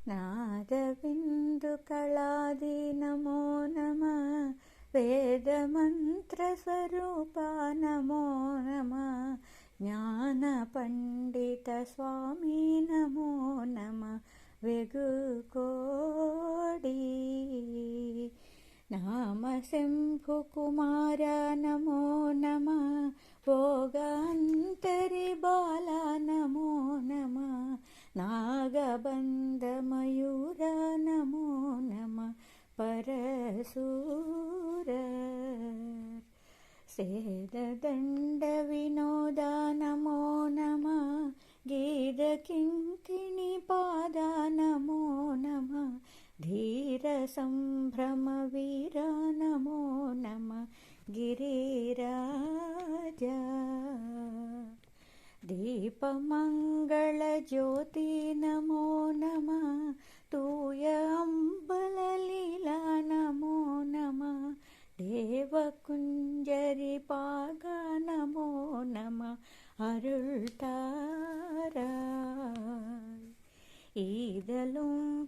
नादबिन्दुकलादि नमो नमः। वेदमन्त्रस्वरूपा नमो नमः। ज्ञानपण्डितस्वामी नमो नमः। वेगुकोडी नामशम्भुकुमार नमो नमः। भोगान्तरिबाला नमो नमः। नागबन्धमयूर नमो नमः। परशूर सेददण्डविनोद नमो नमः। गीतकिङ्किणीपाद नमो नमः। धीरसम्भ्रमवीर नमो नमः। गिरिराज दीपमङ्गलज्योति नमो नमः। तूय अम्बललीला नमो नमः। देवकुञ्जरिपाग नमो नमः। अरुळ्ताराय ஈதலும்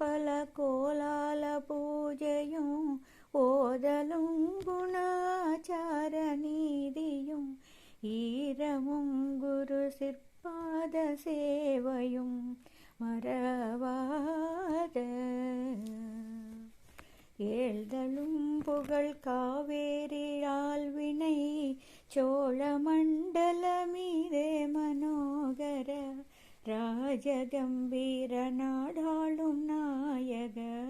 கோலால பூஜையும் ஓதலும் குணாச்சார நீதியும் ஈரமும் குரு சிற்பாத சேவையும் மறவாத ஏழ்தலும் புகழ் காவேரி ஆழ்வினை சோழ மண்டல மீதே மனோகர ராஜகம்பீர நாடாளும் நாயக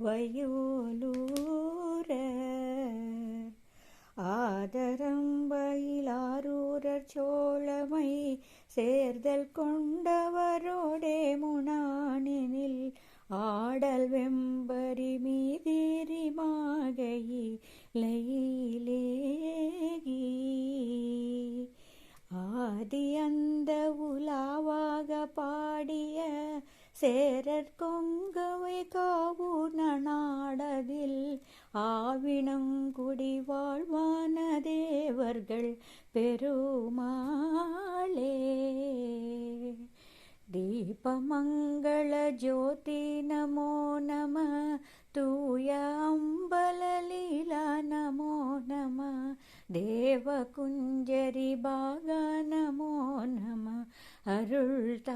வயோலூரர் ஆதரம்பயிலாரூரர் சோழமை சேர்தல் கொண்டவரோடே முனானினில் ஆடல் வெம்பரி மீதேறி மாகையிலேகி ஆதி அந்த உலாவாக பாடிய சேரற் கொங்கவை காவூர் நாடதில் ஆவினங்குடி வாழ்வான தேவர்கள் பெருமாளே. दीपमङ्गल ज्योति नमो नमः। तूय अम्बललीला नमो नमः। देवकुञ्जरिबाग नमो नमः। अरुळ्तारा